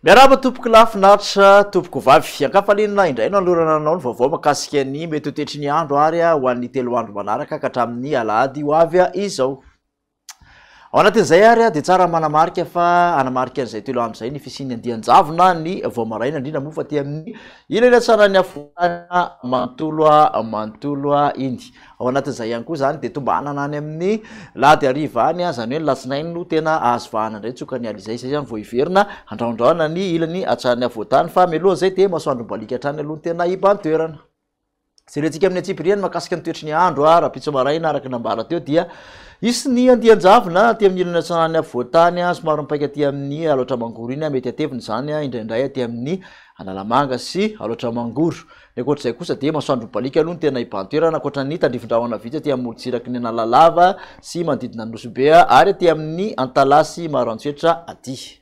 Miaraba tompoko lafinaritra tompoko vavy ankafalinina indray no alorana anao ny vaovao makasika ny mety ho tetry ny andro ary ho an'ny 3 andro manaraka ka hatramin'ny alahady ho avy izao. Ao anatin'izay ary dia tsara manamarika fa anamarika an'izay 3 andro izay ny fisian'ny andian-javona ny voamaraina indrindra moa fa ty amin'ny ilatsana ny afotana mantolo iny. Ao anatin'izay ihany koa zany dia tombanana any amin'ny lahady hariva any zany hoe latsinainy no tena azo vahana indray tsoka ny alizay izay zany vao iverina andraondraona ny ilany atsarany avotany fa mialoha zay dia masoandro balika hatrany aloha ny tena ibantoerana. Serentsika amin'ny atsipiriany makasika ny toetry ny andro raha-pitso maraina araka nambara teo dia isy ny andian-javona ty amin'ny ilany atsarany avotany somary mipaika ty amin'ny aloatra mangoro iny mety ateviny zany indraindray ty amin'ny analamanga sy aloatra mangoro. Ny ankoatr'izay kosa dia masoandro balika aloha ny tena ibantoerana ankoatra ny tandrifin-drahona vitsy ty amin'ny molotsiraky ny analalava sy manodidina Nosy ary ty amin'ny antalasy maroantsetra aty.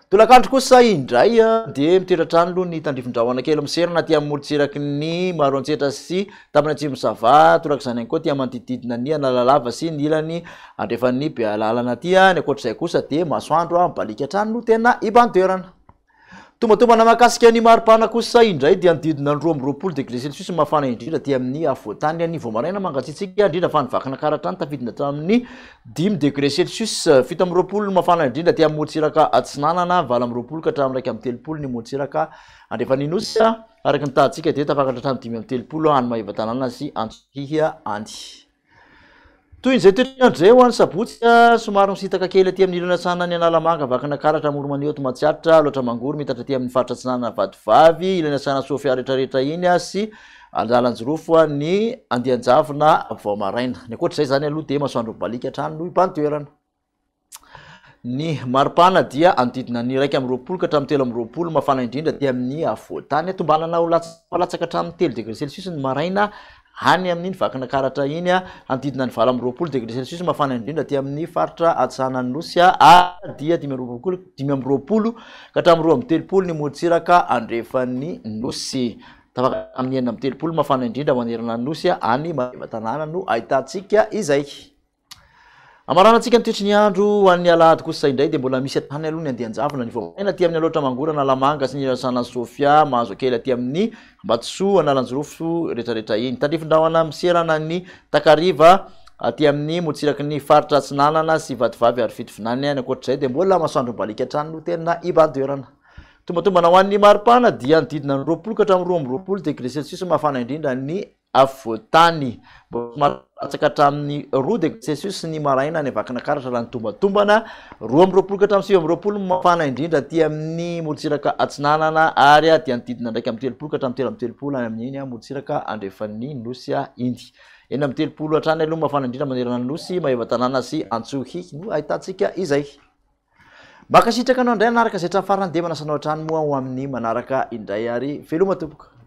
Tolakandro kosa indray dia mitoetratrano aloha ny tandrifin-drahona kely miserana ty amin'ny molotsiraky ny maroantsetra sy taminy atsimo sava torak'izany ihany koa ty manodididina ny analalava sy ny ilany andrefan'ny Bealalana ty. Ny ankoatr'izay kosa dia masoandro balika hatrany no tena ibantoerana. Tombatombana makasika ny maripana kosa indray dia nodidina 2 degré Celsius mafana indrindra ty amin'ny avotany ny voamaraina mangatsiatsika indrindra fa nivakana karatrany tafidina hatramin'ny 5 degré Celsius 7 mafana indrindra ty amin'ny molotsiraka atsinanana 20 ka hatramin'ny 30 ny molotsiraka andrefan'ny Nosy araka ny tahantsika dia tafakatra hatramin'ny 30 any Maheva-tanàna sy Antsohihy any. Toy izay toetrandro zay ho an'ny sabotsy somary misitaka kely aty amin'ny ilany atsana ny analamanga vakana karatra moromanio to matsiaritra loatra mangoro mitatra aty amin'ny faritra atsinana vadivavy ilany atsana Sofia rehetrarehetra iny sy anjalanjorofo ny andian-javona voamaraina. Ny ankoatr'izay zany aloha dia masoandro balika hatrany no ibantoerana. Ny maripana dia anodidina ny 1 ka hatramin'ny 3 mafana indrindra ty amin'ny avotany tombanana ho latsaka hatramin'ny 3 degré Celsius ny maraina any amin'ny vakana karatra iny anodidina ny 20 degré Celsius mafana indrindra ty amin'ny faritra atsanan'ny Nosy dia 20 ka hatramin'ny 30 ny molotsiraka andrefan'ny Nosy. Tafaka amin'ny 30 mafana indrindra manerana ny Nosy any Maheva-tanàna no ahitantsika izay. Amaranantsika ny toetry ny andro ho an'ny alahady kosa indray dia mbola misy atany aloha ny andian-javona ny voamaraina ty amin'ny aloatra mangoro analamanga sy ny atsana Sofia mahazo kely aty amin'ny Ambatsoa analanjorofo rehetrarehetra iny. Tandrifin-drahona miserana ny takariva aty amin'ny molotsiraky ny faritra atsinanana sy vadivavy ary fitovinany any ankoatr'izay dia mbola masoandro balika hatrany no tena ibantoerana. Tombatombana ho an'ny maripana dia nodidina 20 ka hatramin'ny 20 degré Celsius mafana indrindra ny avotany matsaka hatramin'ny 2 degré Celsius ny maraina ny vakana karatra raha ny tombatombana 20 ka hatramin'ny 20 mafana indrindra ty amin'ny molotsiraka atsinanana ary dia nodidina ndraiky amin'ny 30 ka hatramin'ny 30 any amin'iny molotsiraka andrefan'ny Nosy iny. Eny amin'ny 30 hatrany aloha mafana indrindra manerana ny Nosy Maheva-tanàna sy Antsohihy no ahitantsika izay. Makasitraka anao indray anaraka zay hatramin'ny farany dia manasanao hatrany moa ho amin'ny manaraka indray ary veloma tompoko.